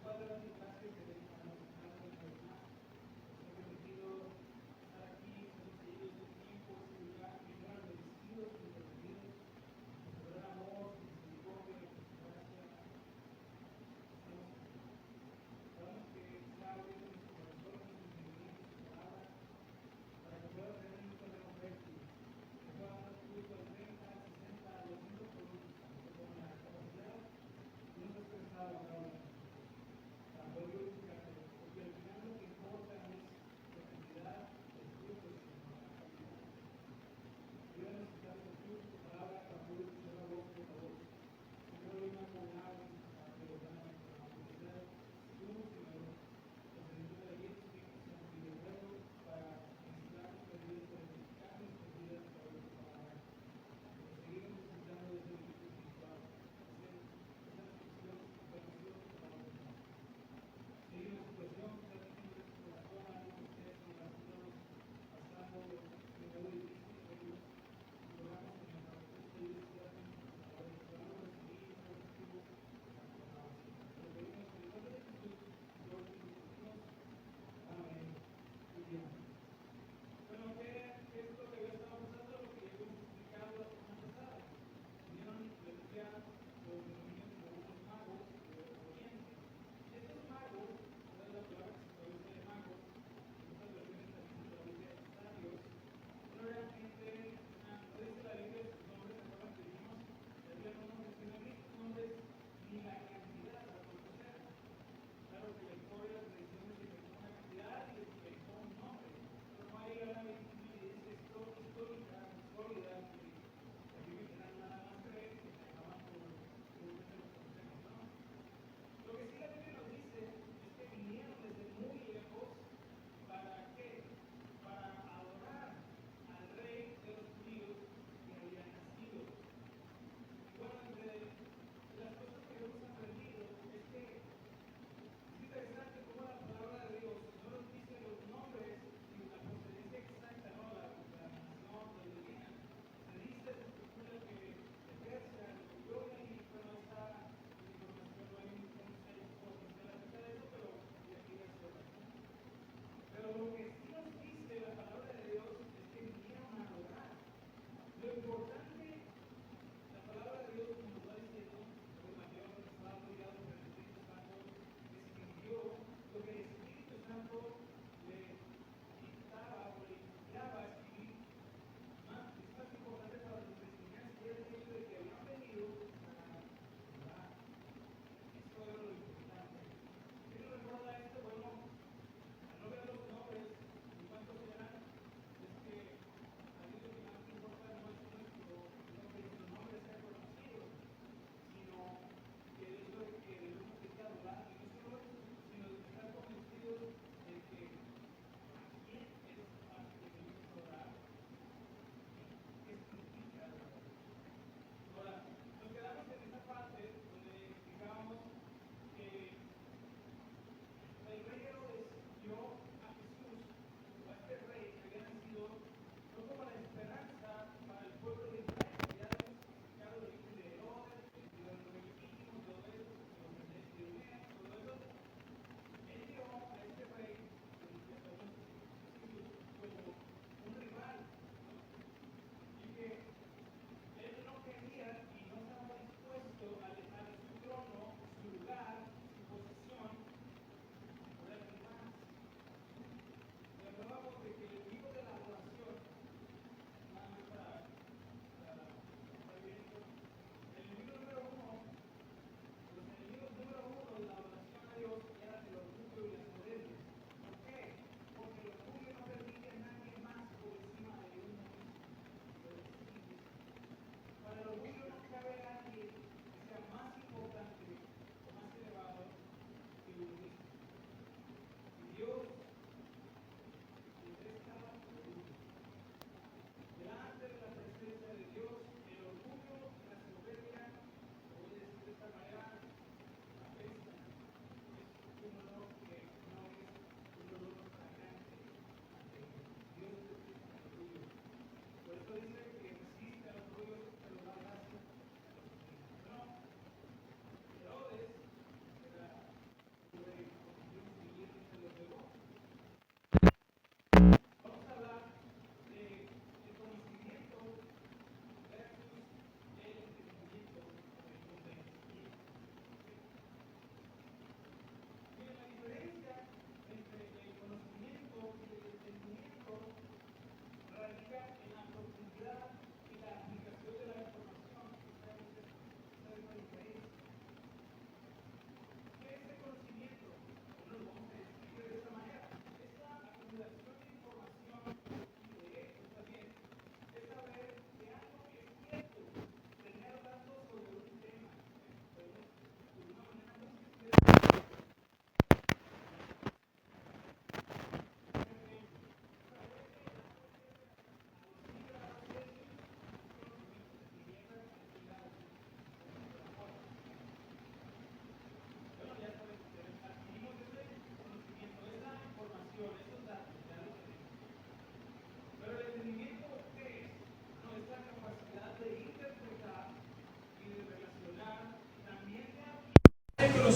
cuatro horas de clase que dedican a los demás. He permitido estar aquí, conseguir este tiempo, este lugar, que fueran bendecidos, intervenidos, con su gran amor, su misericordia, con su gracia. Sabemos que se ha abierto nuestro corazón, nuestro entendimiento, su palabra, para que pueda tener un terreno fértil, que pueda dar fruto al 30, 60, a los 100 por uno, con la capacidad de no ser expresado ahora. Para poder glorificar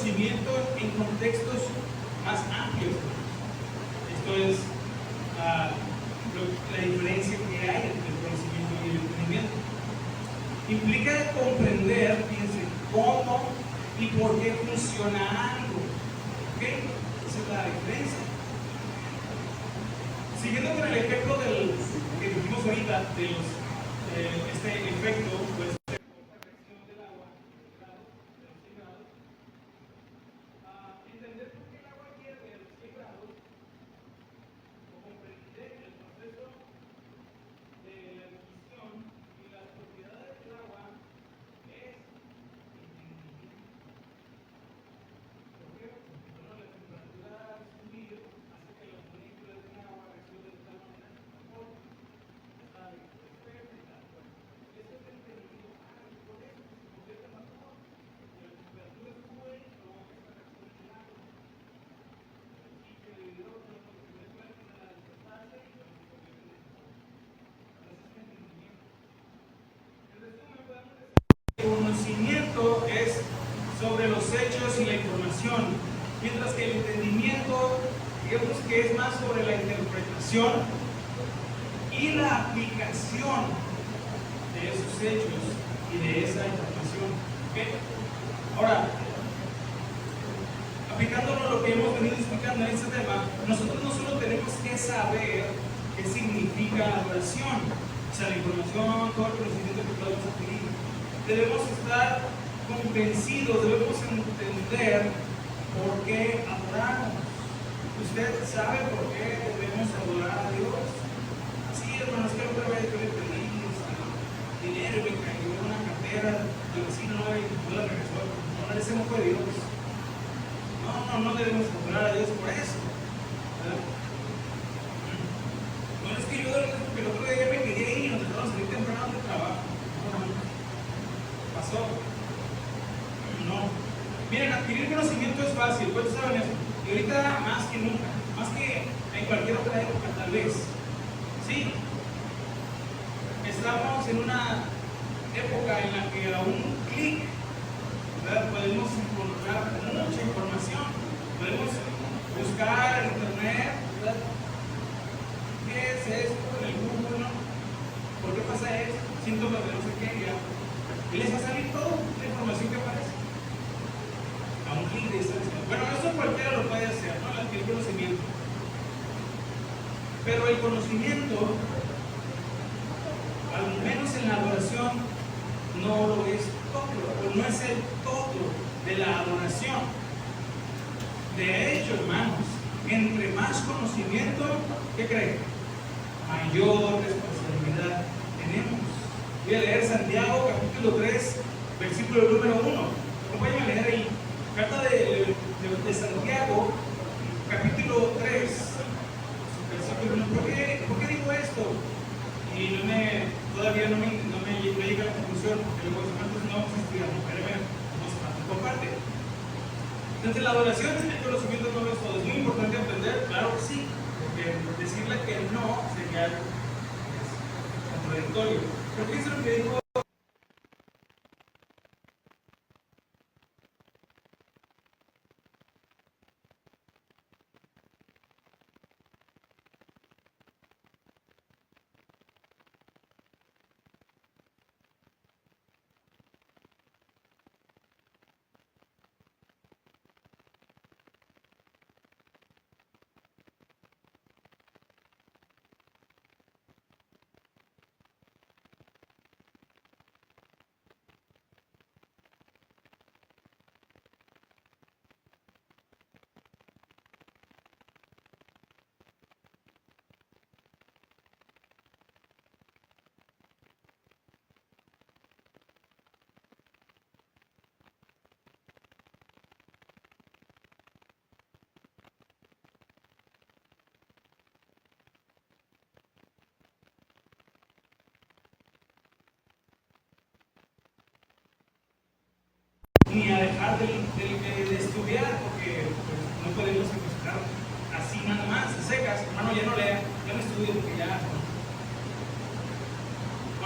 conocimiento en contextos más amplios. Esto es la diferencia que hay entre el conocimiento y el entendimiento. Implica comprender, fíjense, cómo y por qué funciona algo. ¿Ok? Esa es la diferencia. Siguiendo con el ejemplo que dijimos ahorita, de este efecto, pues, reacción del agua, de los 100 grados, entender por qué el agua hierve a los 100 grados, o comprender el proceso de la ignición y las propiedades del agua, es entendimiento. ¿Por qué? Porque bueno, la temperatura al subir hace que las moléculas del agua reaccionen de tal manera que se formen. Ya saben, perfecto y tal. Bueno, eso es entendido. Por eso se convierte en vapor. Y la temperatura sube y provoca esta reacción en el agua. El sitio de hidrógeno con el primer cuerpo de la despertarse y luego se convierte en vapor. Entonces es entendimiento. En resumen, podemos decir que el conocimiento es sobre los hechos y la información, mientras que el entendimiento, digamos que es más sobre la interpretación y la aplicación de esos hechos y de esa información. ¿Okay? Ahora, aplicándolo a lo que hemos venido explicando en este tema, nosotros no solo tenemos que saber qué significa la adoración, o sea, la información, todo el conocimiento que podemos adquirir, debemos estar convencidos, debemos entender por qué adoramos. ¿Usted sabe por qué debemos adorar a Dios? Sí, hermano, es que otra vez yo le pedí dinero y me cayó una cartera del vecino y no la regresó. No, ese no fue Dios. No debemos adorar a Dios por eso. ¿Verdad? No es que yo el otro día me quería ir y nos dejaron salir temprano de trabajo. No. Pasó. No. Miren, adquirir conocimiento es fácil, ¿cuántos saben eso? Y ahorita más que nunca, más que en cualquier otra época tal vez. Sí. Estamos en una época en la que a un clic, ¿verdad?, podemos encontrar mucha información. Podemos buscar en internet, ¿verdad?, ¿qué es esto? En el Google, ¿no? ¿Por qué pasa eso? Síntomas de no sé qué, ya. Y les va a salir toda la información que aparece. A un clic de distancia. Bueno, eso cualquiera lo puede hacer, ¿no? El conocimiento. Pero el conocimiento, al menos en la adoración, no lo es todo, o no es el todo de la adoración. De hecho, hermanos, entre más conocimiento, ¿qué creen? Mayor responsabilidad tenemos. Voy a leer Santiago, capítulo 3, versículo número 1. Acompáñenme a leer ahí. Carta de Santiago, capítulo 3, versículo 1. ¿Por qué digo esto? Y todavía no llega a la conclusión, porque los antes no vamos a estudiar, pero vamos a comparte. Entonces, la adoración es el conocimiento, no es todo. Es muy importante aprender, claro que sí, porque decirle que no sería contradictorio. Pero ¿qué es lo que dijo? Ni a dejar de estudiar, porque pues, no podemos empezar así nada más, secas. Hermano, ya no lea, ya no estudio, porque ya.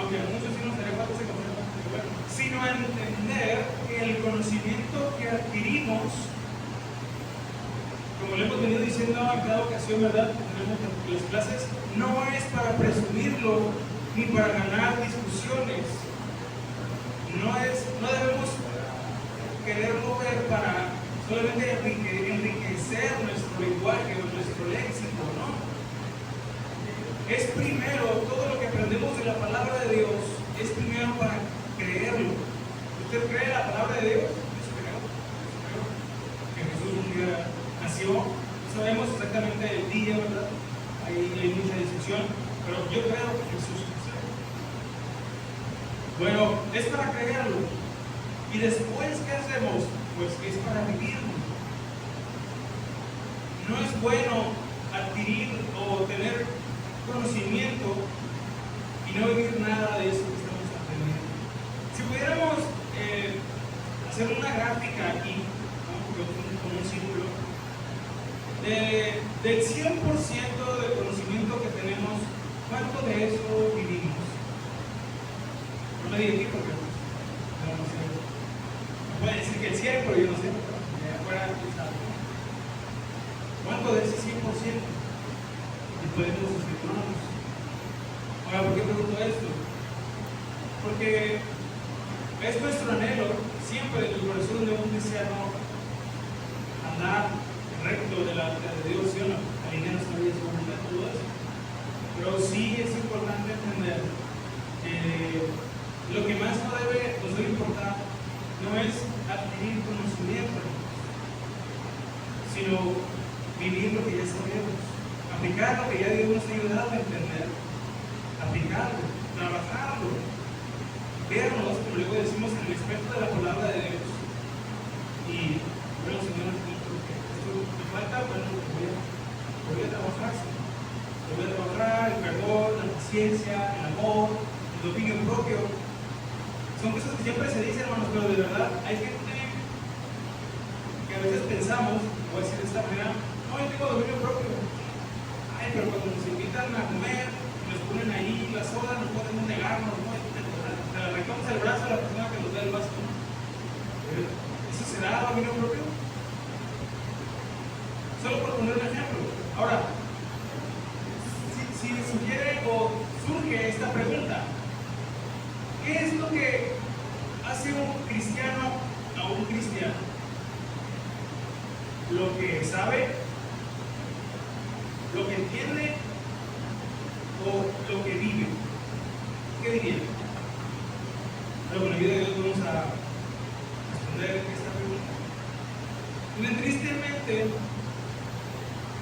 Aunque a muchos sí nos daría falta ese concepto, pero bueno. Sino a entender que el conocimiento que adquirimos vivimos, como le hemos venido diciendo en cada ocasión, ¿verdad? Tenemos las clases, no es para presumirlo ni para ganar discusiones. No debemos querer mover para solamente enriquecer nuestro lenguaje o nuestro léxico, ¿no? Es primero, todo lo que aprendemos de la palabra de Dios, es primero para creerlo. ¿Usted cree la palabra de Dios? Yo creo que Jesús un día nació. No sabemos exactamente el día, ¿verdad? Ahí hay mucha discusión, pero yo creo que Jesús nació. Bueno, es para creerlo. Y después, ¿qué hacemos? Pues es para vivirlo. No es bueno adquirir o tener conocimiento y no vivir nada de eso que estamos aprendiendo. Si pudiéramos hacer una gráfica aquí, ¿no? Con un círculo, del 100% del conocimiento que tenemos, ¿cuánto de eso vivimos? No me diga aquí porque no sé. Puede decir que el 100, pero yo no sé. Afuera, ¿cuánto de ese 100%? Y podemos explicarnos. Ahora, ¿por qué pregunto esto? Porque es nuestro anhelo, siempre en el corazón de un cristiano, andar recto delante de Dios, ¿sí o no? Alinear nuestra vida, su voluntad, todo eso. Pero sí es importante entender que lo que más nos debe importar no es adquirir conocimiento, sino vivir lo que ya sabemos, aplicar lo que ya Dios nos ha ayudado a entender, aplicarlo, trabajarlo, vernos, como luego decimos, en el espejo de la palabra de Dios. Y bueno, Señor, esto me falta, bueno, voy a trabajar, Señor. Voy a trabajar el perdón, la paciencia, el amor, el dominio propio. Son cosas que siempre se dicen, hermanos, pero de verdad hay gente que a veces pensamos, voy a decir de esta manera, no, yo tengo dominio propio. Ay, pero cuando nos invitan a comer, nos ponen ahí la soda, no podemos negarnos, ¿no? Le arrancamos el brazo a la persona que nos da el vaso, ¿no? ¿Eso será dominio propio? Solo por poner un ejemplo. Ahora, si sugiere o surge esta pregunta, ¿qué es lo que hace un cristiano a un cristiano? ¿Lo que sabe? ¿Lo que entiende? ¿O lo que vive? ¿Qué diría? Pero con la ayuda de Dios vamos a responder esta pregunta. Y tristemente,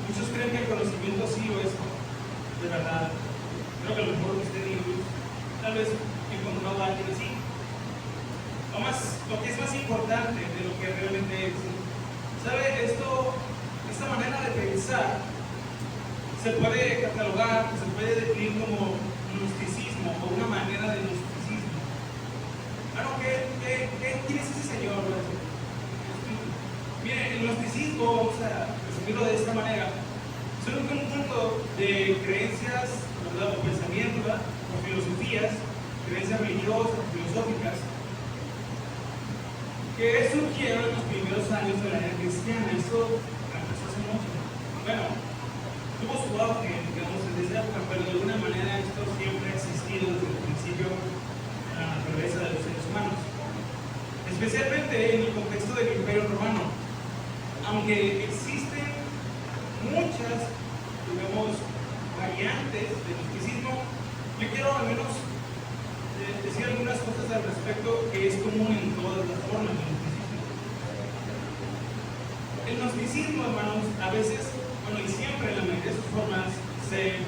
muchos creen que el conocimiento sí lo es de verdad. Creo que a lo mejor usted y yo tal vez encontrado a alguien así. Lo que es más importante de lo que realmente es. ¿Sabe? Esta manera de pensar se puede catalogar, se puede definir como gnosticismo o una manera de gnosticismo. ¿Quién es ese señor? Mire, el gnosticismo, vamos a resumirlo de esta manera, son un conjunto de creencias, ¿verdad? O pensamientos, ¿verdad? O filosofías, creencias religiosas, filosóficas, que surgieron en los primeros años de la era cristiana. Esto empezó hace mucho. Bueno, tuvo su auge, digamos, desde esa época, pero de alguna manera esto siempre ha existido desde el principio en la naturaleza de los seres humanos, especialmente en el contexto del Imperio Romano. Aunque existen muchas, digamos, variantes del gnosticismo, yo quiero al menos decir algunas cosas al respecto que es común en todas las formas del gnosticismo. El gnosticismo, hermanos, a veces, bueno, y siempre en la mayoría de sus formas, se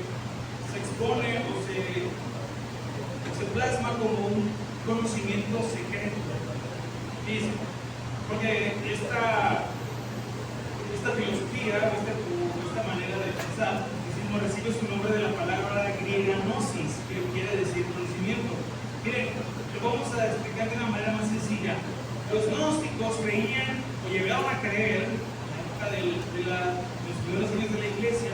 expone o se plasma como un conocimiento secreto. ¿Sí? Porque esta filosofía, esta manera de pensar, recibe su nombre de la palabra griega gnosis, que quiere decir conocimiento. Miren, lo vamos a explicar de una manera más sencilla. Los gnósticos creían o llegaron a creer, en la época de los primeros años de la iglesia,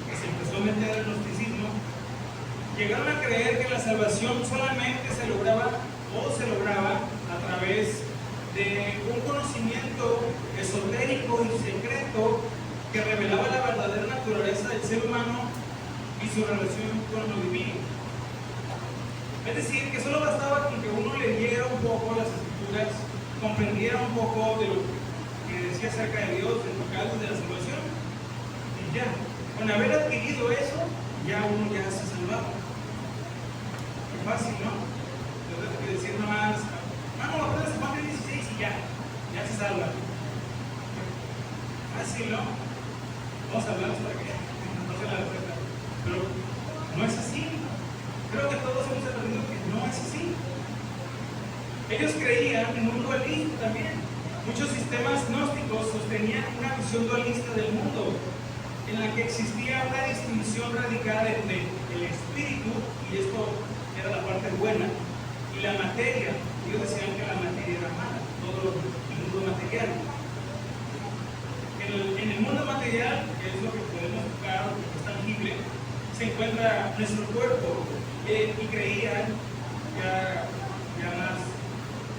que se empezó a meter el gnosticismo, llegaron a creer que la salvación solamente se lograba a través de un conocimiento que revelaba la verdadera naturaleza del ser humano y su relación con lo divino. Es decir, que solo bastaba con que uno leyera un poco las escrituras, comprendiera un poco de lo que decía acerca de Dios, del pecado, de la salvación, y ya. Con haber adquirido eso, ya uno ya se salvaba. Qué fácil, ¿no? Entonces, que decir nomás, vamos a poner Juan 16 y ya se salva. Fácil, ¿no? Vamos a hablar para que no se la respuesta. Pero no es así. Creo que todos hemos aprendido que no es así. Ellos creían en un dualismo también. Muchos sistemas gnósticos sostenían una visión dualista del mundo, en la que existía una distinción radical entre el espíritu, y esto era la parte buena, y la materia. Ellos decían que la materia era mala, todo el mundo material. En el mundo material, que es lo que podemos tocar, lo que es tangible, se encuentra nuestro cuerpo, y creían, ya más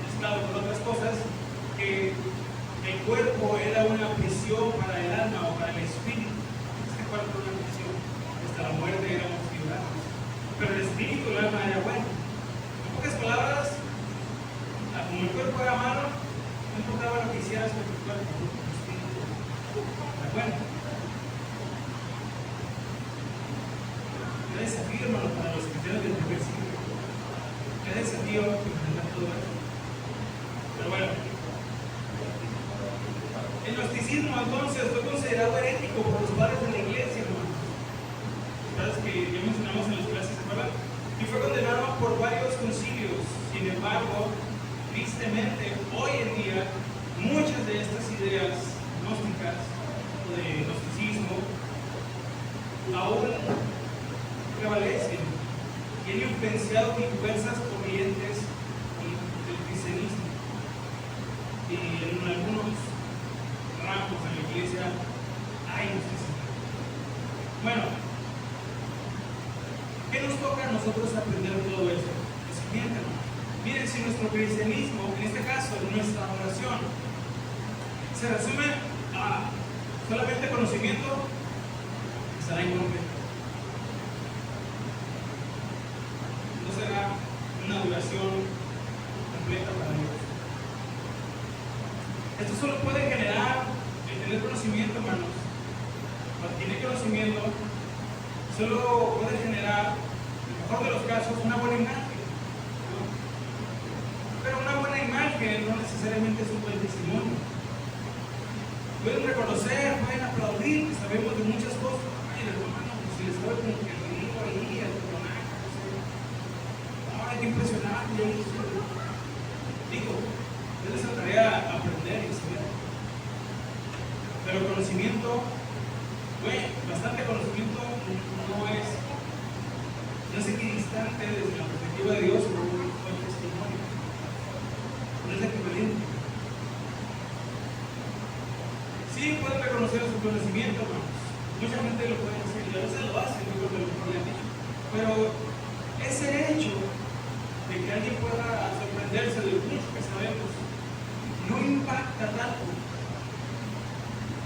mezclado con otras cosas, que el cuerpo era una prisión para el alma o para el espíritu. Este cuerpo era una prisión, hasta la muerte éramos liberados, pero el espíritu, el alma era bueno. En pocas palabras, como el cuerpo era malo, no importaba lo que hicieras con tu cuerpo, el espíritu era bueno. Qué desafío, hermano, para los cristianos del primer siglo. Qué desafío enfrentar todo esto. Pero bueno, el gnosticismo entonces fue considerado herético por los padres de la iglesia, hermano. Sabes que ya mencionamos en las clases, ¿se acuerdan? Y fue condenado por varios concilios. Sin embargo, tristemente, hoy en día, muchas de estas ideas gnósticas o de gnosticismo aún prevalecen y han influenciado diversas corrientes del cristianismo. Y en algunos ramos de la iglesia hay gnosticismo. Bueno, ¿qué nos toca a nosotros aprender de todo eso? Lo siguiente, ¿no? Miren, si nuestro cristianismo, en este caso nuestra oración, se resume a solamente conocimiento, estará incompleto. No será una duración completa para Dios. Esto solo puede generar el tener conocimiento, hermanos. Cuando tiene conocimiento, solo puede generar, en el mejor de los casos, una buena imagen, ¿no? Pero una buena imagen no necesariamente es un buen testimonio. Pueden reconocer, pueden aplaudir, que sabemos de muchas cosas. Ay, hermano, si les doy como que el río ahí, el personaje, no sé. Ay, qué impresionante. Digo, es esa tarea aprender y saber. Pero conocimiento, bueno, bastante conocimiento no es equidistante desde la perspectiva de Dios o el testimonio. No es equivalente. Sí, pueden reconocer su conocimiento, hermanos. Mucha gente lo puede hacer y a veces lo hace, yo creo que lo han dicho. Pero ese hecho de que alguien pueda sorprenderse de lo mucho que sabemos no impacta tanto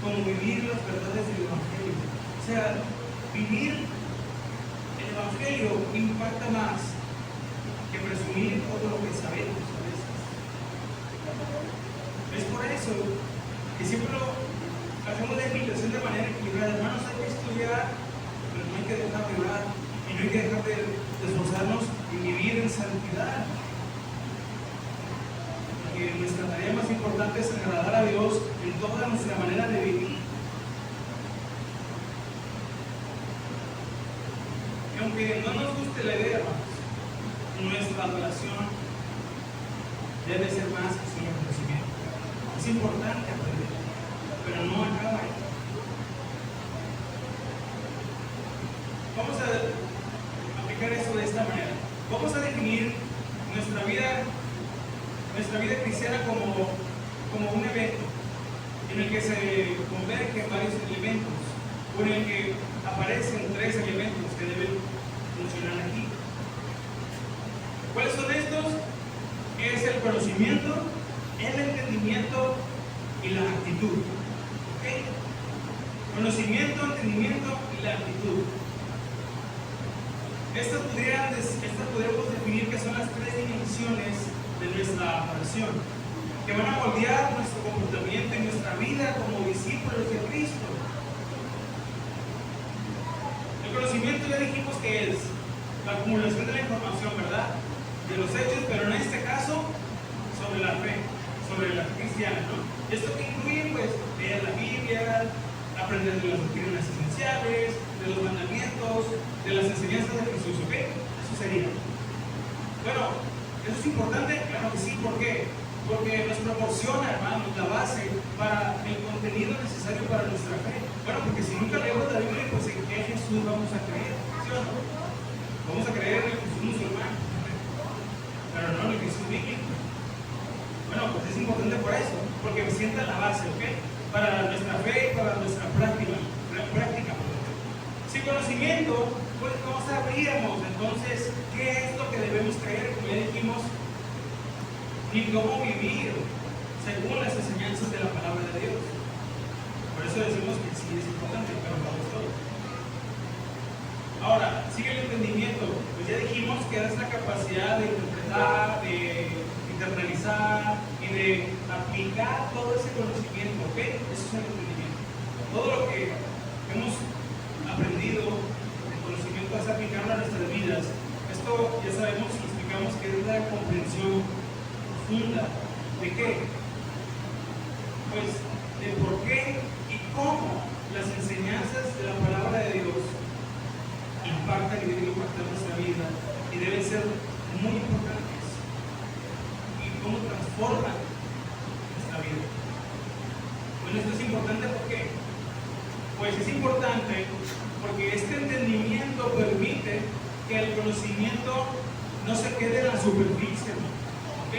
como vivir las verdades del Evangelio. O sea, vivir el Evangelio impacta más que presumir todo lo que sabemos a veces. Es por eso que siempre lo hacemos la invitación de manera equilibrada. Hermanos, hay que estudiar, pero no hay que dejar de orar y no hay que dejar de esforzarnos en vivir en santidad. Porque nuestra tarea más importante es agradar a Dios en toda nuestra manera de vivir. Y aunque no nos guste la idea, hermanos, nuestra adoración debe ser más que solo conocimiento. Es importante aprender, pero no acaba ahí. Vamos a aplicar eso de esta manera. Vamos a definir nuestra vida cristiana como un evento en el que se convergen varios elementos, o en el que aparecen tres elementos que deben funcionar aquí. ¿Cuáles son estos? Es el conocimiento, el entendimiento y la actitud. ¿Okay? Conocimiento, entendimiento y la actitud. Estas podríamos definir que son las tres dimensiones de nuestra oración, que van a moldear nuestro comportamiento y nuestra vida como discípulos de Cristo. El conocimiento ya dijimos que es la acumulación de la información, ¿verdad? De los hechos, pero en este caso, sobre la fe, sobre la fe cristiana, ¿no? Esto que incluye, pues, leer la Biblia, aprender de las doctrinas esenciales, de los mandamientos, de las enseñanzas de Jesús, ¿ok? Eso sería. Bueno, ¿eso es importante? Claro que sí. ¿Por qué? Porque nos proporciona, hermanos, la base para el contenido necesario para nuestra fe. Bueno, porque si nunca leemos la Biblia, pues ¿en qué Jesús vamos a creer? ¿Sí o no? Vamos a creer en el Jesús musulmán, pero no en el Jesús bíblico. Bueno, pues es importante por eso, porque sienta la base, ¿ok? Para nuestra fe y para nuestra práctica. Sin conocimiento, pues no sabríamos entonces qué es lo que debemos creer, como ya dijimos, ni cómo vivir según las enseñanzas de la palabra de Dios. Por eso decimos que sí es importante, pero no es todo. Ahora, sigue el entendimiento. Pues ya dijimos que es la capacidad de interpretar, de internalizar y de aplicar todo ese conocimiento, ¿ok? Eso es el entendimiento. Todo lo que hemos aprendido, el conocimiento es aplicarlo a nuestras vidas. Esto ya sabemos y explicamos que es la comprensión profunda. ¿De qué? Pues de por qué y cómo las enseñanzas de la palabra de Dios impactan y deben impactar nuestra vida y deben ser muy importantes, y cómo transforman nuestra vida. Bueno, esto es importante porque, pues es importante porque este entendimiento permite que el conocimiento no se quede en la superficie, ¿ok?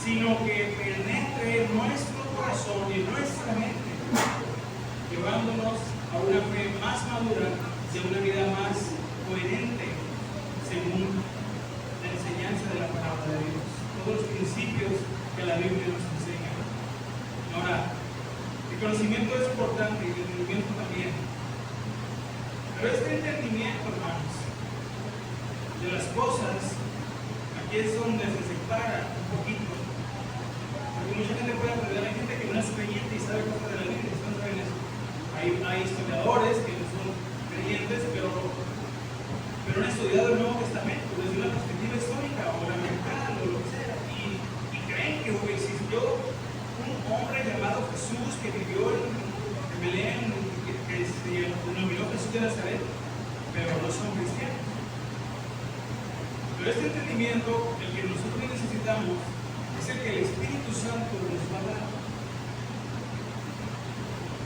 Sino que penetre nuestro corazón y nuestra mente, llevándonos a una fe más madura y a una vida más coherente según la enseñanza de la palabra de Dios, todos los principios que la Biblia nos enseña. Ahora, el conocimiento es importante y el entendimiento también. Pero este entendimiento, hermanos, de las cosas, aquí es donde se separa un poquito. Porque mucha gente puede aprender, hay gente que no es creyente y sabe cosas de la Biblia, ¿no saben eso? Hay historiadores que no son creyentes, pero han estudiado el Nuevo Testamento desde una perspectiva histórica o gramatical o lo que sea, y creen que existió un hombre llamado Jesús que vivió en Belén, que denominó Jesús de Nazaret, pero no son cristianos. Pero este entendimiento, el que nosotros necesitamos, es el que el Espíritu Santo nos va a dar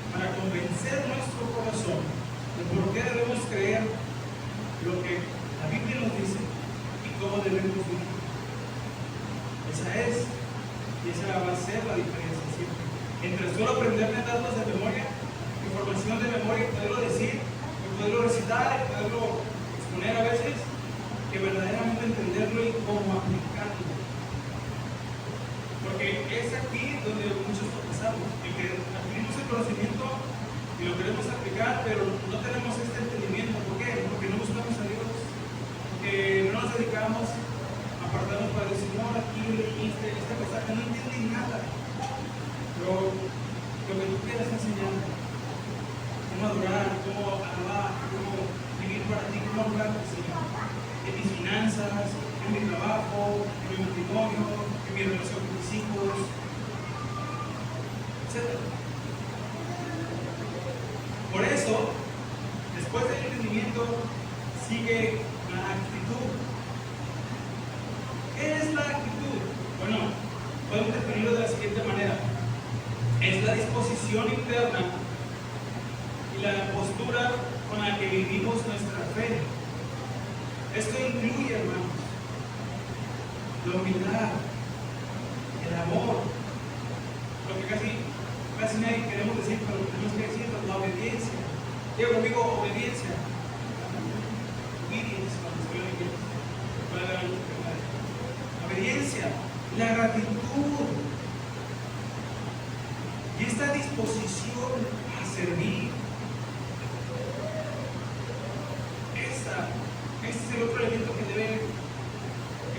para convencer nuestro corazón de por qué debemos creer lo que la Biblia nos dice y cómo debemos vivir. Esa es, y esa va a ser la diferencia siempre entre solo aprenderme datos de memoria, información de memoria y poderlo decir, y poderlo recitar, y poderlo exponer a veces, que verdaderamente entenderlo y cómo aplicarlo. Porque es aquí donde muchos tropezamos, en que adquirimos el conocimiento y lo queremos aplicar, pero no tenemos este entendimiento. ¿Por qué? Porque no buscamos a Dios, porque no nos dedicamos a apartarnos para decir, no, aquí leíste esta cosa que no entienden nada. Pero lo que tú quieras enseñar, cómo adorar, cómo alabar, cómo vivir para ti, cómo hablar al Señor, en mis finanzas, en mi trabajo, en mi matrimonio, en mi relación con mis hijos, etc. Por eso, después del entendimiento, sigue la actitud. ¿Qué es la actitud? Bueno, podemos definirlo de la siguiente manera. Es la disposición interna y la postura con la que vivimos nuestra fe. Esto incluye, hermanos, la humildad, el amor, lo que casi nadie queremos decir, pero tenemos que decir, la obediencia. Digo conmigo, obediencia. Obedience, cuando se ve en inglés. Obediencia, la gratitud y esta disposición a servir. Este es el otro elemento que debe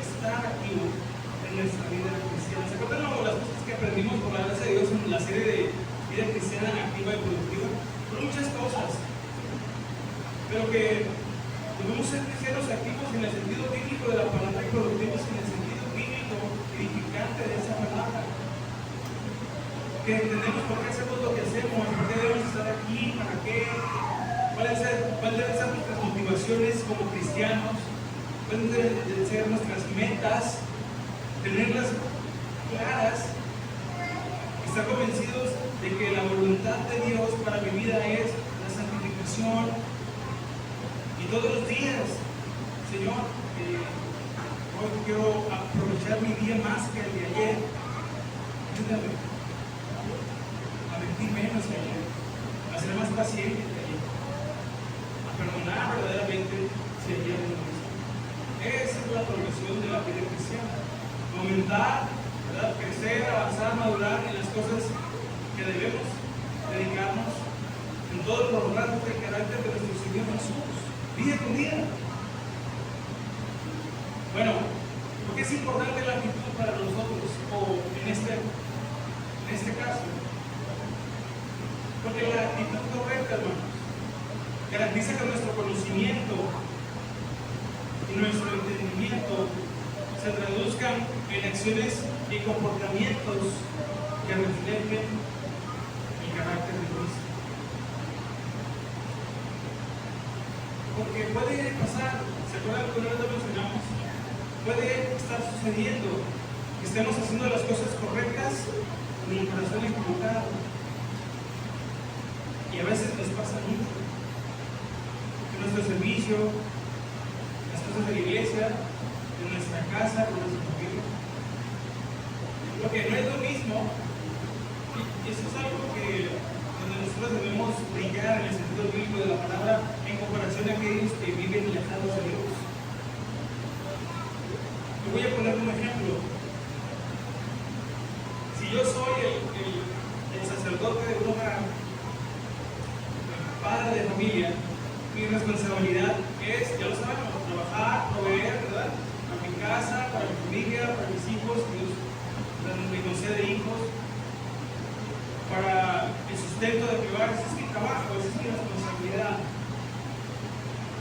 estar activo en nuestra vida cristiana. ¿Se acuerdan de las cosas que aprendimos por la gracia de Dios en la serie de vida cristiana activa y productiva? Son muchas cosas, pero que debemos ser cristianos activos en el sentido bíblico de la palabra y productivos en el sentido bíblico edificante de esa palabra. Que entendemos por qué hacemos lo que hacemos, por qué debemos estar aquí, para qué, cuáles deben ser nuestras motivaciones como cristianos, cuáles deben ser nuestras metas, tenerlas claras, estar convencidos de que la voluntad de Dios para mi vida es la santificación. Y todos los días, Señor, hoy quiero aprovechar mi día más que el de ayer. Ayúdame a mentir menos que ayer, a ser más paciente que ayer, a perdonar verdaderamente si ayer no lo hice. Esa es la progresión de la vida cristiana. Aumentar, ¿verdad? Crecer, avanzar, madurar en las cosas que debemos dedicarnos en todos los rasgos del carácter de nuestro Señor Jesús, día con día. Bueno, ¿por qué es importante la actitud para nosotros? O en este caso, porque la actitud correcta, hermanos, garantiza que nuestro conocimiento y nuestro entendimiento se traduzcan en acciones y comportamientos que reflejen el carácter de Cristo. Porque puede pasar, ¿se acuerdan que una vez lo mencionamos? Puede estar sucediendo que estemos haciendo las cosas correctas con el corazón equivocado. Y a veces nos pasa mucho. En nuestro servicio, las cosas de la iglesia, en nuestra casa, con nuestra familia. Lo que no es lo mismo, y eso es algo donde nosotros debemos brillar en el sentido bíblico de la palabra en comparación a aquellos que viven alejados de Dios. Te voy a poner un ejemplo. Si yo soy el sacerdote de un hogar, padre de familia, mi responsabilidad es, ya lo sabemos, trabajar, proveer, ¿verdad? Para mi casa, para mi familia, para mis hijos, Dios me concede hijos, para el sustento de mi hogar. Ese es mi trabajo, esa es mi responsabilidad.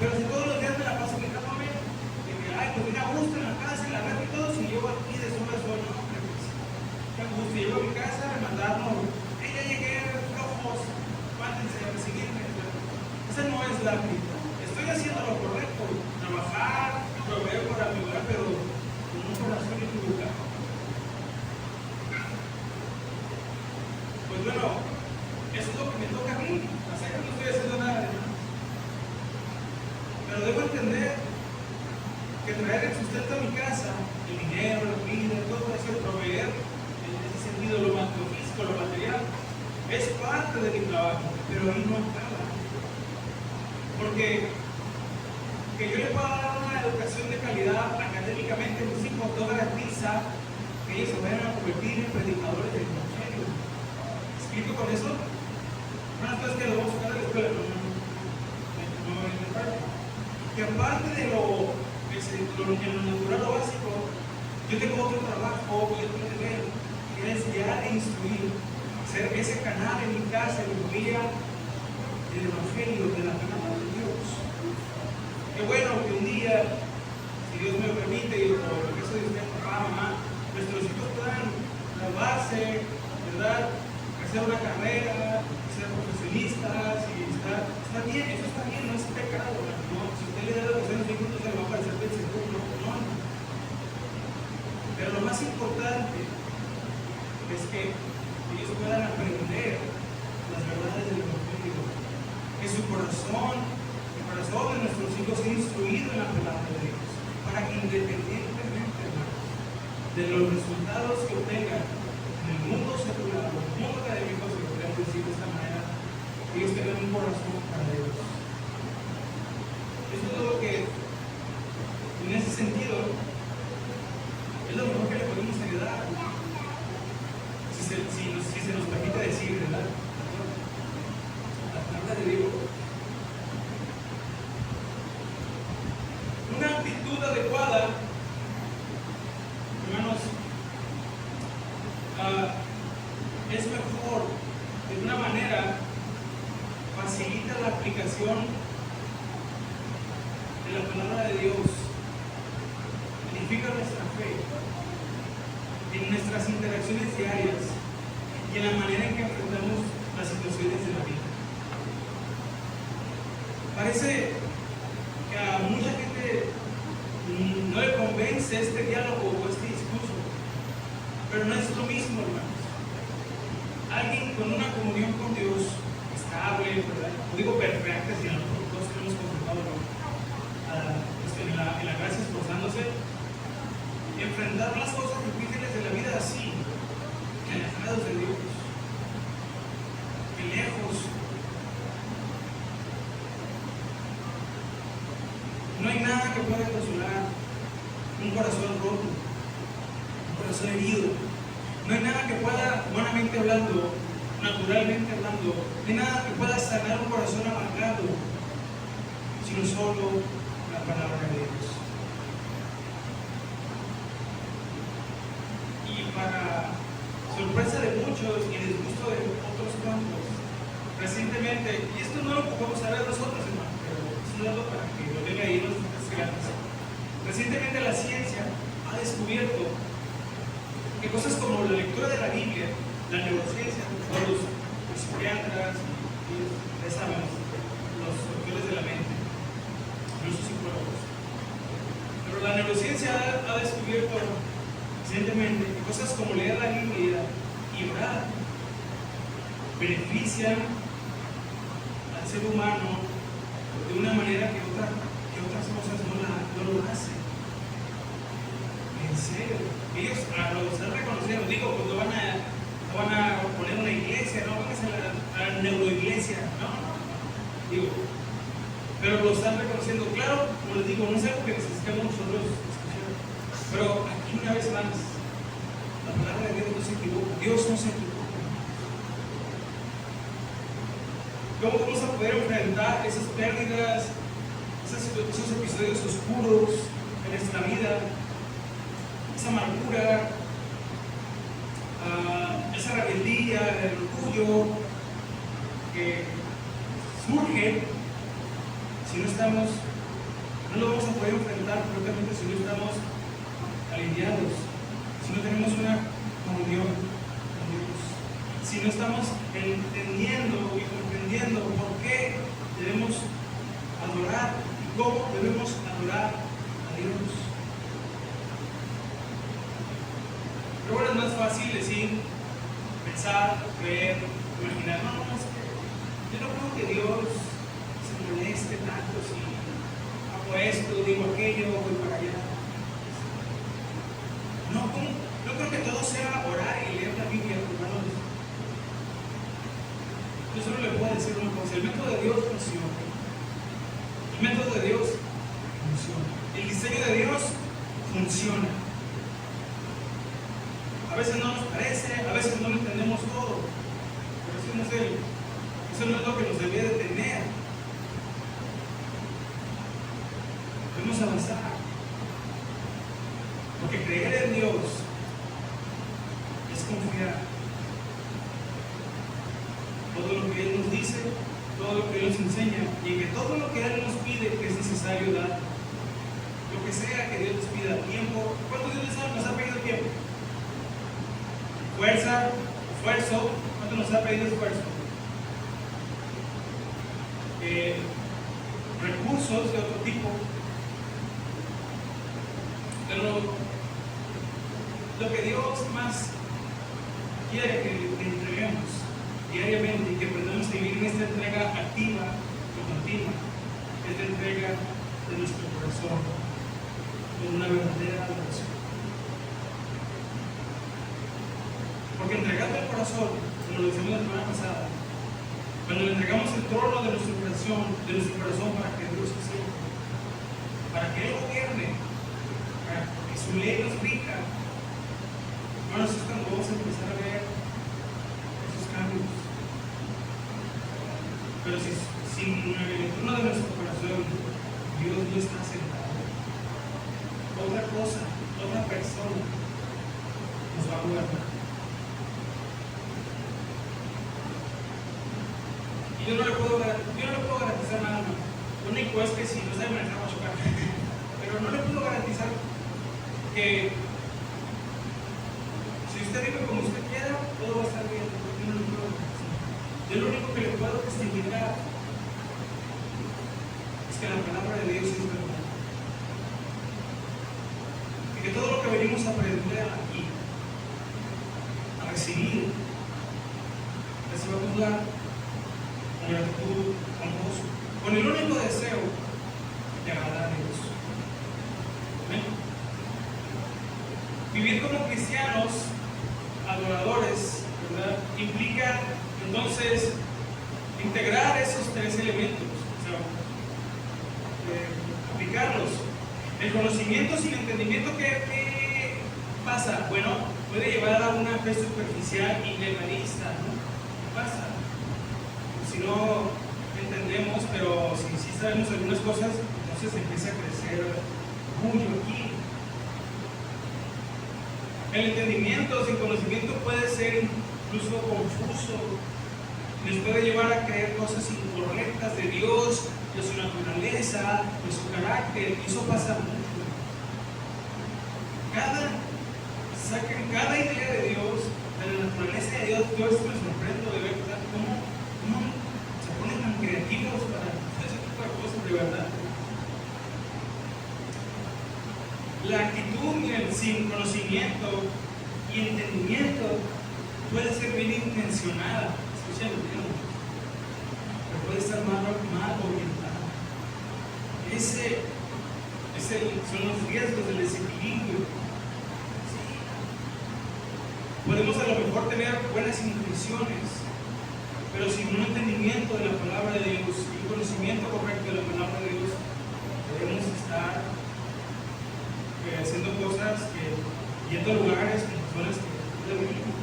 Pero si todos los días me la paso en mi cama, de que, ay, pues me da gusto en la casa, en la red y todo, si yo aquí de sol a sol, no, me gusta, llego a mi casa, me mandaron, ya llegué, flojos, mándense a recibirme. Esa no es la actitud. Estoy haciendo lo correcto, trabajar, proveer para mi hogar, pero con un corazón equivocado. Pues bueno, eso es lo que me toca a mí, hacer que no estoy haciendo nada de más. Pero debo entender que traer el sustento a mi casa, el dinero, la comida, todo eso, proveer, en ese sentido, lo físico, lo material, es parte de mi trabajo, pero ahí no acaba. Porque que yo le pueda dar una educación de calidad académicamente a mis hijos no garantiza que ellos se vayan a convertir en predicadores del evangelio. ¿Explico con eso? Una cosa es que lo vamos a sacar de la escuela, que aparte de lo natural o básico, yo tengo otro trabajo y otro deber, que es guiar e instruir, ser ese canal en mi casa, en mi familia, del evangelio, de la palabra de Dios. Qué bueno que un día, si Dios me lo permite, y por el caso de usted, papá, mamá, nuestros hijos puedan graduarse, ¿verdad? Hacer una carrera, ser profesionistas y está bien, eso está bien, no es pecado, ¿no? Si usted le da la educación a los hijos, no se le va a parecer del seguro, no. Pero lo más importante es que ellos puedan aprender las verdades del evangelio, que su corazón, el corazón de nuestros hijos sea instruido en la palabra de Dios, para que independientemente de los resultados que obtengan en el mundo secular, en el mundo académico, si lo podemos decir de esta manera, ellos tengan un corazón para Dios. Eso es lo que, en ese sentido, es lo mejor que le podemos ayudar. Si se nos permite decir, ¿verdad? mejor, de una manera, facilita la aplicación de la palabra de Dios, edifica nuestra fe en nuestras interacciones diarias y en la manera en que enfrentamos las situaciones de la vida. Parece que a mucha gente no le convence este diálogo o este discurso, pero no es lo mismo, hermanos. Alguien con una comunión con Dios estable, ¿verdad? No digo perfecta, sino todos que hemos confrontado en la gracia, esforzándose, enfrentar las cosas difíciles de la vida así, alejados de Dios, que lejos. No hay nada que pueda consolar un corazón roto, un corazón herido. No hay nada que pueda, humanamente hablando, naturalmente hablando, no hay nada que pueda sanar un corazón amargado, sino solo la palabra de Dios. Y para sorpresa de muchos y disgusto de otros campos, recientemente, y esto no lo podemos saber nosotros, hermano, pero es un dato para que lo tenga ahí los gratis. Recientemente la ciencia ha descubierto que cosas como la lectura de la Biblia, la neurociencia, los psiquiatras, ya saben, los doctores de la mente, incluso psicólogos. Pero la neurociencia ha descubierto recientemente que cosas como leer la Biblia y orar benefician al ser humano de una manera que otras cosas no lo hacen. En serio, ellos lo están reconociendo. Digo, cuando van a poner una iglesia, no van a la neuroiglesia, no. Digo, pero lo están reconociendo. Claro, como les digo, no es algo que necesitamos nosotros escuchar. Pero aquí una vez más, la palabra de Dios no se equivoca. Dios no se equivoca. ¿Cómo vamos a poder enfrentar esas pérdidas, esos episodios oscuros en nuestra vida, esa amargura, esa rebeldía, el orgullo que surge si no lo vamos a poder enfrentar correctamente si no estamos alineados, si no tenemos una comunión con Dios, si no estamos entendiendo y comprendiendo por qué debemos adorar y cómo debemos adorar a Dios. Pero ahora es más fácil decir, pensar, creer, imaginar. No, es que yo no creo que Dios se moleste tanto si hago esto, digo aquello, voy para allá. No creo que todo sea orar y leer la Biblia, hermanos. Yo solo le puedo decir una cosa: el método de Dios funciona. El método de Dios funciona. El diseño de Dios funciona. A veces no nos parece, a veces no lo entendemos todo, pero eso no es lo que nos debía detener. Debemos avanzar, porque creer en Dios es confiar. Todo lo que Él nos dice, todo lo que Él nos enseña, y que todo lo que Él nos pide que es necesario dar. Lo que sea que Dios nos pida, tiempo. ¿Cuánto Dios nos ha pedido tiempo? Fuerza, esfuerzo. ¿Cuánto nos ha pedido esfuerzo? Recursos de otro tipo. Pero lo que Dios más quiere que entreguemos diariamente y que aprendamos a vivir en esta entrega activa y continua es la entrega de nuestro corazón con una verdadera adoración. Porque entregando el corazón, como lo decimos la semana pasada, cuando le entregamos el trono de nuestro corazón para que Dios se sienta, para que Él gobierne, para que su ley nos rija, hermanos, es cuando vamos a empezar a ver esos cambios. Pero si en el trono de nuestro corazón Dios no está sentado, otra cosa, otra persona nos va a gobernar. yo no le puedo garantizar nada, no. Lo único es que si no sabe manejar va a chocar. Pero no le puedo garantizar que si usted vive como usted quiera, todo va a estar bien. Yo no le puedo garantizar. Yo lo único que le puedo testificar es que la palabra de Dios es verdad. Y que todo lo que venimos a aprender aquí, a recibir, recibamos con gratitud, con gozo, con el único deseo de agradar a Dios. ¿Amén? Vivir como cristianos, adoradores, ¿verdad? Implica entonces integrar esos tres elementos, o sea, aplicarlos. El conocimiento sin entendimiento, ¿qué pasa? Bueno, puede llevar a una fe superficial y legalista, ¿no? ¿Qué pasa? Si no entendemos, pero si sabemos algunas cosas, entonces empieza a crecer orgullo aquí. El entendimiento sin conocimiento puede ser incluso confuso, nos puede llevar a creer cosas incorrectas de Dios, de su naturaleza, de su carácter, y eso pasa mucho. Cada idea de Dios, de la naturaleza de Dios, yo me sorprendo de ver cómo se ponen tan creativos para ese tipo de cosas, de verdad. La actitud sin conocimiento y entendimiento puede ser bien intencionada, escuchen bien, pero puede estar mal orientada. Son los riesgos del desequilibrio. Sí. Podemos a lo mejor tener buenas intenciones, pero sin un entendimiento de la palabra de Dios y un conocimiento correcto de la palabra de Dios, debemos estar haciendo cosas, yendo a lugares con personas que no debemos.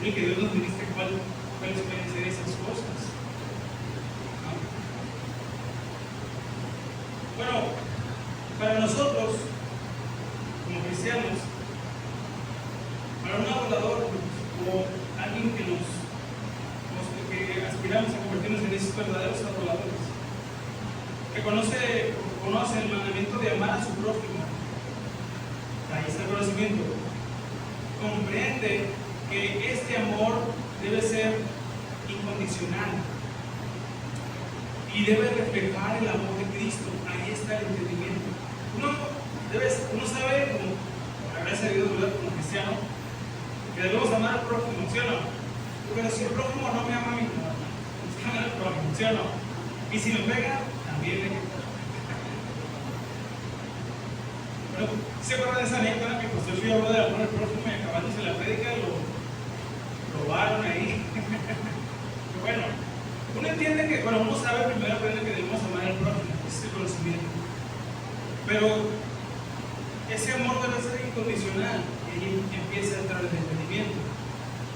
Y que Dios nos ministre cuáles pueden ser esas cosas. ¿No? Bueno, para nosotros, como cristianos, para un adorador o alguien que aspiramos a convertirnos en esos verdaderos adoradores, que conoce el mandamiento de amar a su prójimo, ahí está el conocimiento, comprende que este amor debe ser incondicional y debe reflejar el amor de Cristo. Ahí está el entendimiento. Uno sabe, como habrá sabido como cristiano, que debemos amar al prójimo, ¿sí o no? Pero si el prójimo no me ama a mí, no es que amar al prójimo, ¿sí o no? Y si me pega, también me quita. Bueno, ¿se acuerdan de esa anécdota que pasó el Señor habló del amor al prójimo y acabándose la prédica lo robaron ahí? Bueno, uno entiende que, uno sabe primero aprende que debemos amar al prójimo, ese es el conocimiento. Pero ese amor debe ser incondicional y ahí empieza a entrar el entendimiento.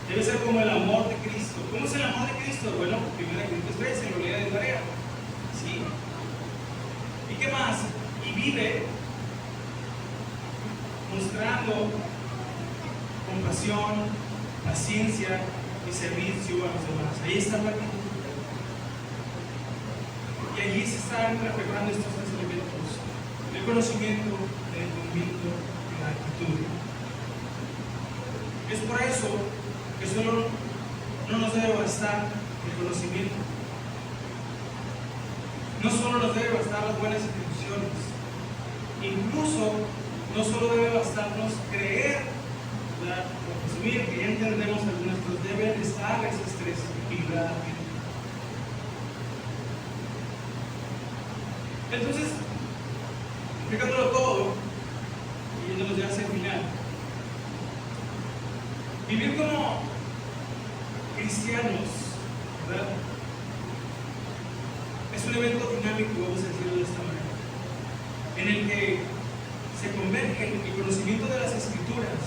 Debe ser como el amor de Cristo. ¿Cómo es el amor de Cristo? Bueno, 1 Corintios 13, en realidad de tarea. ¿Sí? ¿Y qué más? Y vive mostrando compasión, paciencia y servicio a los demás. Ahí está la actitud. Y allí se están reflejando estos tres elementos: el conocimiento, el entendimiento y la actitud. Es por eso que solo no nos debe bastar el conocimiento. No solo nos debe bastar las buenas intenciones. Incluso no solo debe bastarnos creer, presumir que ya entendemos algunas cosas, deben estar esas tres equilibradamente. Entonces, explicándolo todo y yéndonos ya hacia el final, vivir como cristianos, ¿verdad?, es un evento dinámico, vamos a decirlo de esta manera, en el que se convergen el conocimiento de las Escrituras,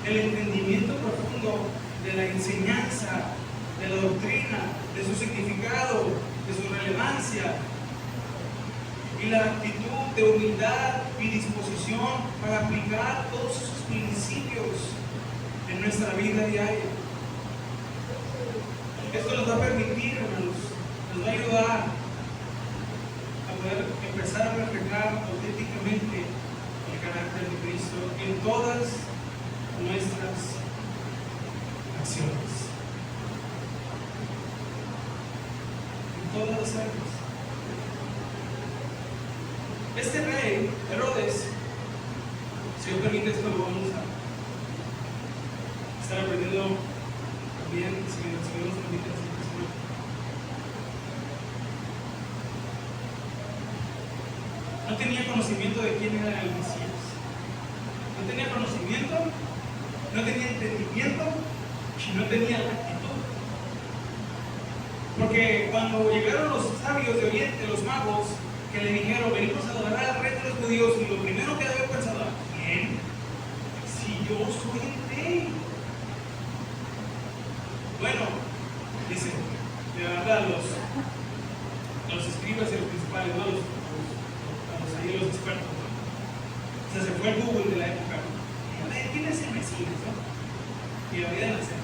el entendimiento profundo de la enseñanza, de la doctrina, de su significado, de su relevancia, y la actitud de humildad y disposición para aplicar todos esos principios en nuestra vida diaria. Esto nos va a permitir en todas nuestras acciones. En todas las áreas. Este rey, Herodes, si Dios permite, esto lo vamos a estar aprendiendo bien, si Dios nos permite así. No tenía conocimiento de quién era el Mesías. No tenía conocimiento, no tenía entendimiento y no tenía actitud. Porque cuando llegaron los sabios de Oriente, los magos, que le dijeron, venimos a adorar al rey de los judíos, y lo primero que había pensado, ¿quién? Si yo soy el rey. Bueno, dice, de verdad, los escribas y los principales, ¿no? Los expertos, ¿no? O sea, se fue el Google de la época, ¿no? A ver, ¿quién es el Mesías, no? Y había de nacer.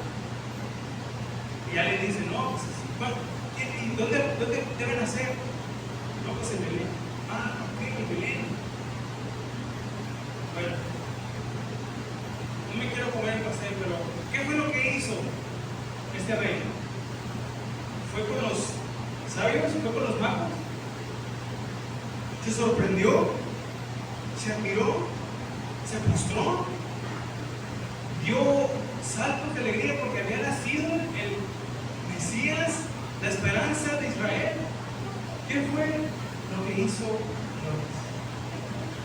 Y ya le dicen, no, pues, bueno, ¿dónde debe nacer? No, pues en Belén. Ah, ok, en Belén. Bueno, no me quiero comer el pastel, pero ¿qué fue lo que hizo este rey? ¿Fue con los sabios? ¿Fue con los magos? Se sorprendió, se admiró, se postró, dio saltos de alegría porque había nacido el Mesías, la esperanza de Israel. ¿Qué fue lo que hizo Herodes?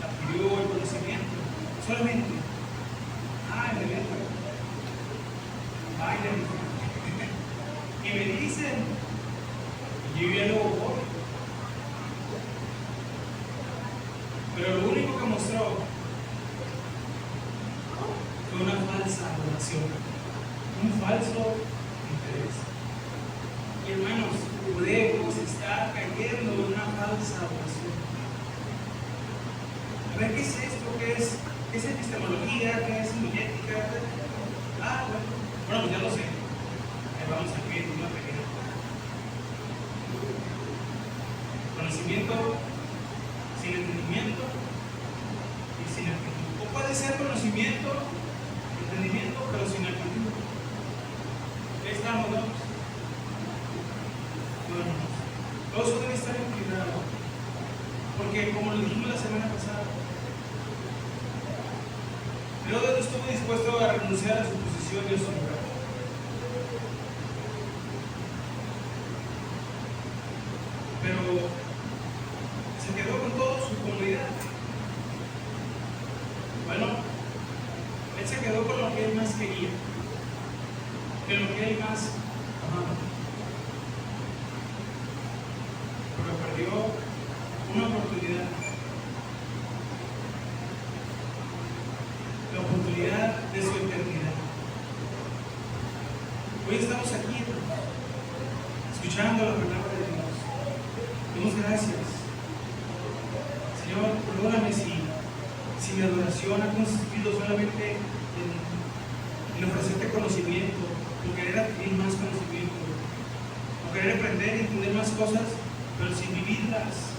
Adquirió el conocimiento solamente. El evento. Y me dicen, yo ya lo voy. Pero lo único que mostró fue una falsa adoración, un falso interés. Y hermanos, podemos estar cayendo en una falsa adoración. A ver, ¿qué es esto? ¿Qué es epistemología? ¿Qué es homilética? Bueno, pues ya lo sé. Ahí vamos a ver una pequeña. Conocimiento sin entendimiento y sin actitud. O puede ser conocimiento, entendimiento, pero sin actitud. Estamos, ¿no? Todo eso debe estar equilibrado. Porque, como lo dijimos la semana pasada, Herodes no estuvo dispuesto a renunciar a su posición y a su lugar. Pero se quedó con toda su comodidad. Bueno, él se quedó con lo que él más quería, con lo que él más amaba. Pero perdió una oportunidad. La oportunidad de su eternidad. Hoy estamos aquí, escuchando la palabra de Dios. Demos gracias. Señor, perdóname si mi adoración ha consistido solamente en ofrecerte conocimiento, en querer adquirir más conocimiento, o querer aprender y entender más cosas, pero sin vivirlas,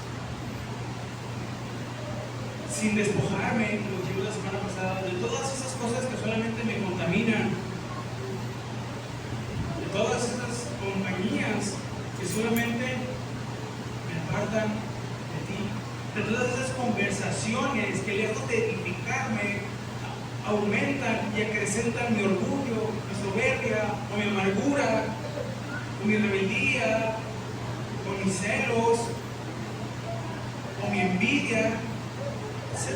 sin despojarme, como dijimos la semana pasada, de todas esas cosas que solamente me contaminan, de todas esas compañías que solamente me apartan de ti, de todas esas conversaciones que lejos de edificarme aumentan y acrecentan mi orgullo, mi soberbia, o mi amargura, o mi rebeldía, o mis celos, o mi envidia, etc.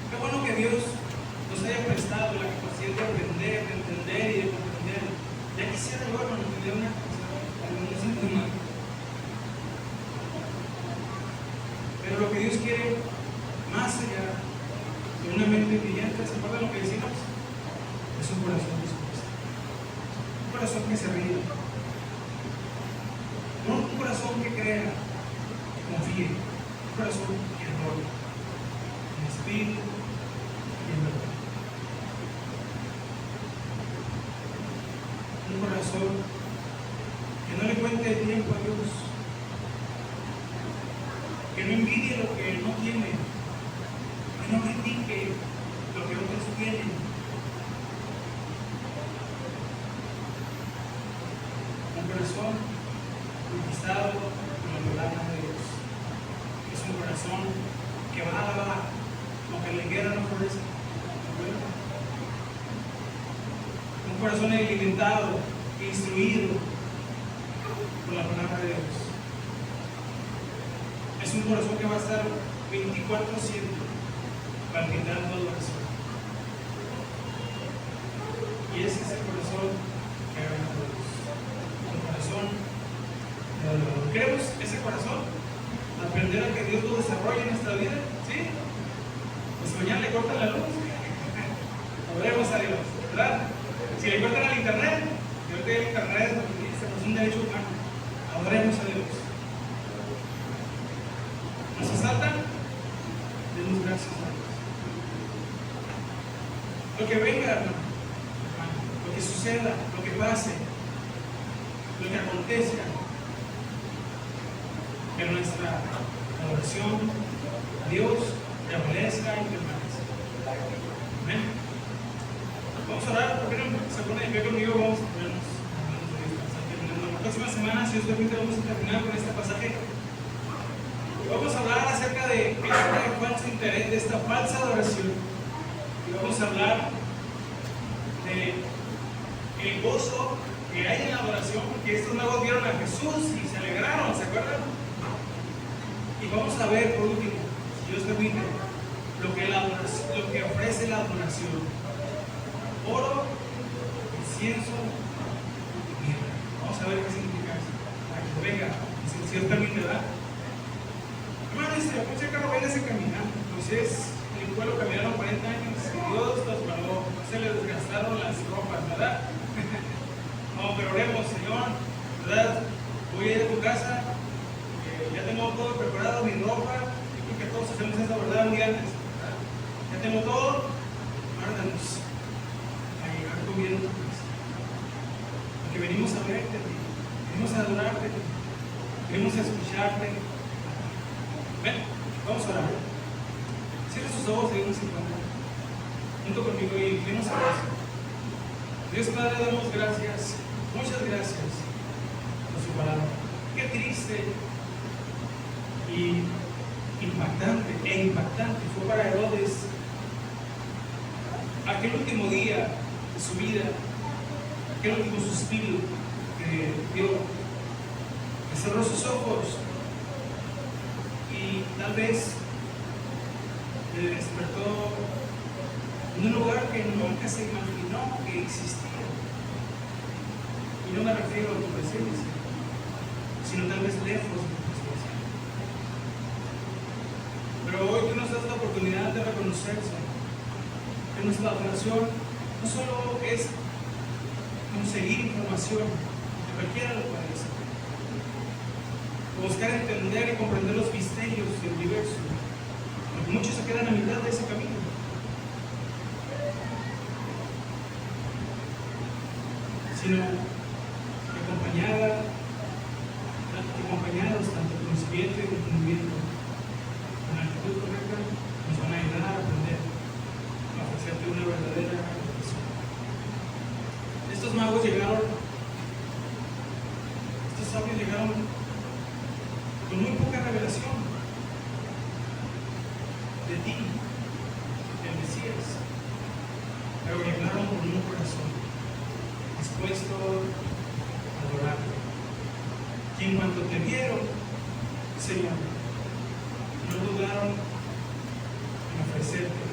Qué bueno que Dios nos haya prestado la capacidad de aprender, de entender y de comprender. Ya quisiera yo, hermano, tener una cosa, pero lo que Dios quiere, más allá de una mente brillante, ¿se acuerdan lo que decimos? Es un corazón dispuesto. Un corazón que se ríe. No un corazón que crea, que confíe. Un corazón que adore. En espíritu y en verdad. Un corazón que no le cuente el tiempo a Dios. Que no envidie lo que no tiene, que no critique lo que otros tienen. Un corazón conquistado por la palabra de Dios. Es un corazón que va a alabar, aunque la higuera no florece. Un corazón alimentado, instruido por la palabra de Dios. Es un corazón que va a estar 24/7 palpitando adoración. Y ese es el corazón que agrada a Dios. El corazón de adorador. ¿Queremos ese corazón? Aprender a que Dios lo desarrolle en nuestra vida. ¿Sí? Pues mañana le cortan la luz. Adoremos a Dios, ¿verdad? Si le cortan al internet, yo creo que el internet es un derecho humano. Adoremos a Dios. ¿Nos asaltan? Demos gracias a Dios. Lo que venga, hermano, lo que suceda, lo que pase, lo que acontezca, que nuestra adoración a Dios prevalezca y permanezca. Amén. Vamos a orar, porque no se pone de pie conmigo, vamos a ponernos la próxima semana, si Dios permite, vamos a terminar con este pasaje. Vamos a hablar acerca de este falso interés, de esta falsa adoración. Y vamos a hablar de el gozo que hay en la adoración, porque estos magos vieron a Jesús y se alegraron, ¿se acuerdan? Y vamos a ver por último, si Dios permite, lo que ofrece la adoración: oro, incienso y mirra. Vamos a ver qué significa eso. Venga, si Dios permite, ¿verdad? Hermano, dice, pues el carro véngase caminando. Entonces, el pueblo caminaron 40 años y Dios los guardó. No se les desgastaron las ropas, ¿verdad? No, pero oremos, Señor, ¿verdad? Voy a ir a tu casa, ya tengo todo preparado, mi ropa. Yo creo que todos hacemos esa verdad un día antes, ¿verdad? Ya tengo todo, guárdanos a llegar tú bien a tu casa. Porque venimos a verte, venimos a adorarte, venimos a escucharte. Ven, vamos a orar. Cierra sus ojos y vamos a encontrar junto conmigo y venimos a Dios. Dios Padre, damos gracias, muchas gracias por su palabra. Qué triste y impactante fue para Herodes aquel último día de su vida, aquel último suspiro que dio, que cerró sus ojos. Y tal vez le despertó en un lugar que nunca se imaginó que existía. Y no me refiero a tu presencia, sino tal vez lejos de tu presencia. Pero hoy tú nos das la oportunidad de reconocer, Señor, que nuestra adoración no solo es conseguir información, que cualquiera lo puede hacer, buscar entender y comprender los misterios del universo, porque muchos se quedan a mitad de ese camino. Sino acompañados tanto conocimiento y entendimiento, con la actitud correcta, nos van a ayudar a aprender a ofrecerte una verdadera adoración. Estos magos llegaron, estos sabios llegaron con muy poca revelación de ti, del Mesías, pero llegaron con un corazón dispuesto a adorarte. Y en cuanto te vieron, Señor, no dudaron en ofrecerte